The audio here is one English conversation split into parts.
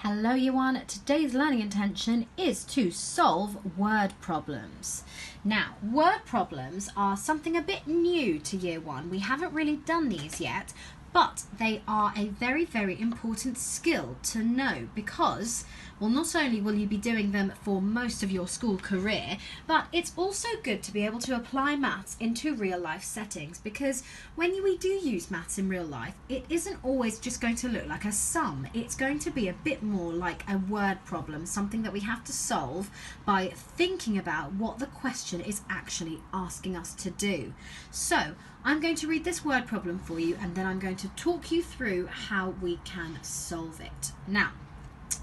Hello Year 1, today's learning intention is to solve word problems. Now, word problems are something a bit new to Year 1. We haven't really done these yet, but they are a very, very important skill to know because, well, not only will you be doing them for most of your school career, but it's also good to be able to apply maths into real life settings because when we do use maths in real life, it isn't always just going to look like a sum. It's going to be a bit more like a word problem, something that we have to solve by thinking about what the question is actually asking us to do. So, I'm going to read this word problem for you and then I'm going to talk you through how we can solve it. Now,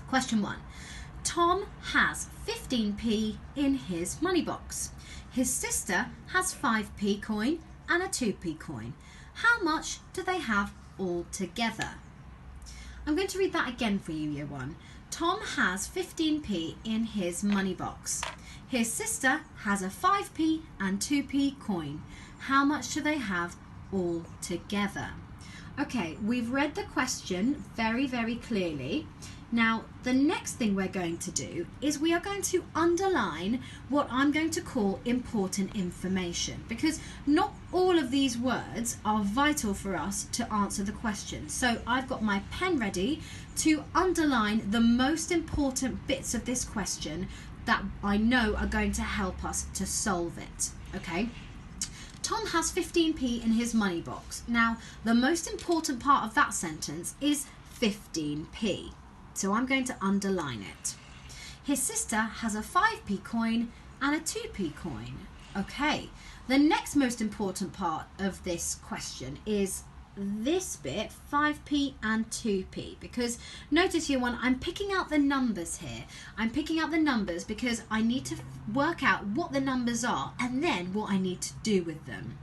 question 1. Tom has 15p in his money box. His sister has 5p coin and a 2p coin. How much do they have all together? I'm going to read that again for you, Year 1. Tom has 15p in his money box. His sister has a 5p and 2p coin. How much do they have all together? Okay, we've read the question very, very clearly. Now, the next thing we're going to do is we are going to underline what I'm going to call important information because not all of these words are vital for us to answer the question. So I've got my pen ready to underline the most important bits of this question that I know are going to help us to solve it. Okay? Tom has 15p in his money box. Now, the most important part of that sentence is 15p. So I'm going to underline it. His sister has a 5p coin and a 2p coin. Okay, the next most important part of this question is this bit, 5p and 2p, because notice Year 1, I'm picking out the numbers here. I'm picking out the numbers because I need to work out what the numbers are and then what I need to do with them.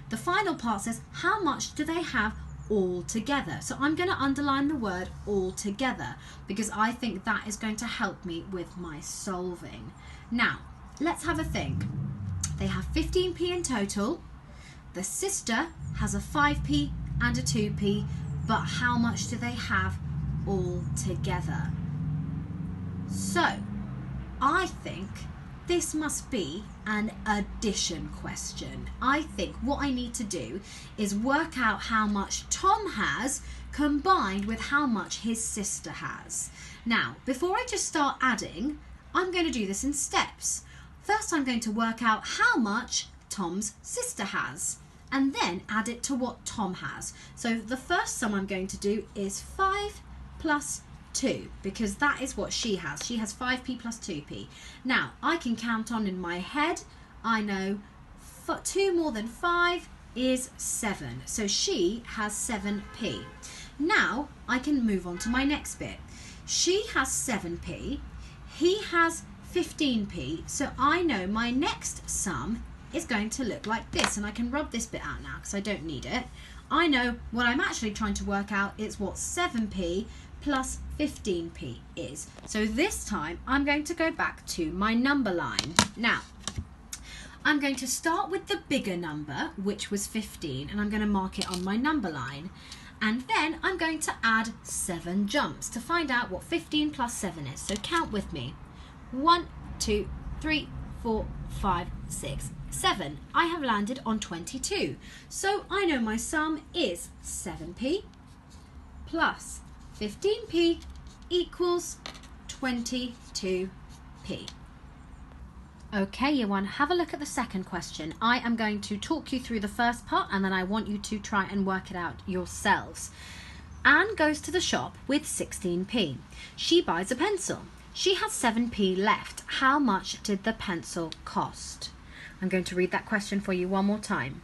The final part says, how much do they have all together? So I'm going to underline the word all together because I think that is going to help me with my solving. Now, let's have a think. They have 15p in total. The sister has a 5p and a 2p, but how much do they have all together? So, I think this must be an addition question. I think what I need to do is work out how much Tom has combined with how much his sister has. Now, before I just start adding, I'm going to do this in steps. First, I'm going to work out how much Tom's sister has and then add it to what Tom has. So the first sum I'm going to do is 5 plus 2 because that is what she has. She has 5p plus 2p. Now, I can count on in my head. I know 2 more than 5 is 7. So she has 7p. Now, I can move on to my next bit. She has 7p. He has 15p. So I know my next sum is going to look like this, and I can rub this bit out now because I don't need it. I know what I'm actually trying to work out is what 7p plus 15p is. So this time I'm going to go back to my number line. Now, I'm going to start with the bigger number, which was 15, and I'm going to mark it on my number line. And then I'm going to add 7 jumps to find out what 15 plus 7 is. So count with me. 1, 2, 3, 4, 5, 6, 7. I have landed on 22. So I know my sum is 7p plus 15p equals 22p. Okay, Year 1, have a look at the second question. I am going to talk you through the first part and then I want you to try and work it out yourselves. Anne goes to the shop with 16p. She buys a pencil. She has 7p left. How much did the pencil cost? I'm going to read that question for you one more time.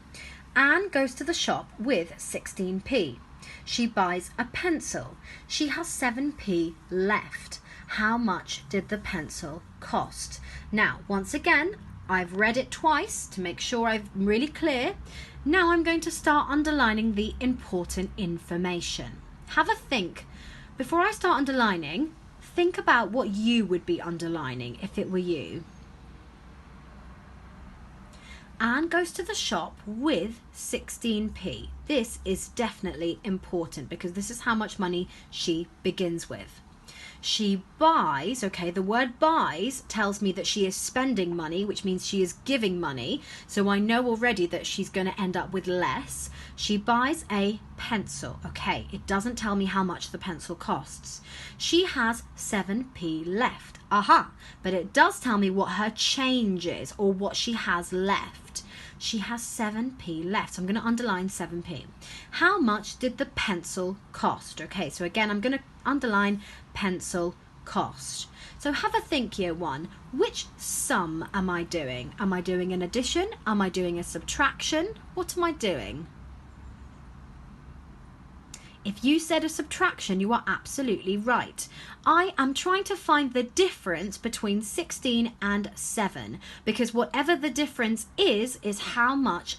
Anne goes to the shop with 16p. She buys a pencil. She has 7p left. How much did the pencil cost? Now, once again, I've read it twice to make sure I'm really clear. Now I'm going to start underlining the important information. Have a think. Before I start underlining, think about what you would be underlining if it were you. Anne goes to the shop with 16p. This is definitely important because this is how much money she begins with. She buys, okay, the word buys tells me that she is spending money, which means she is giving money. So I know already that she's going to end up with less. She buys a pencil. Okay, it doesn't tell me how much the pencil costs. She has 7p left. Aha, but it does tell me what her change is or what she has left. She has 7p left. So I'm going to underline 7p. How much did the pencil cost? Okay, so again, I'm going to underline pencil cost. So have a think, year one. Which sum am I doing? Am I doing an addition? Am I doing a subtraction? What am I doing? If you said a subtraction, you are absolutely right. I am trying to find the difference between 16 and 7, because whatever the difference is how much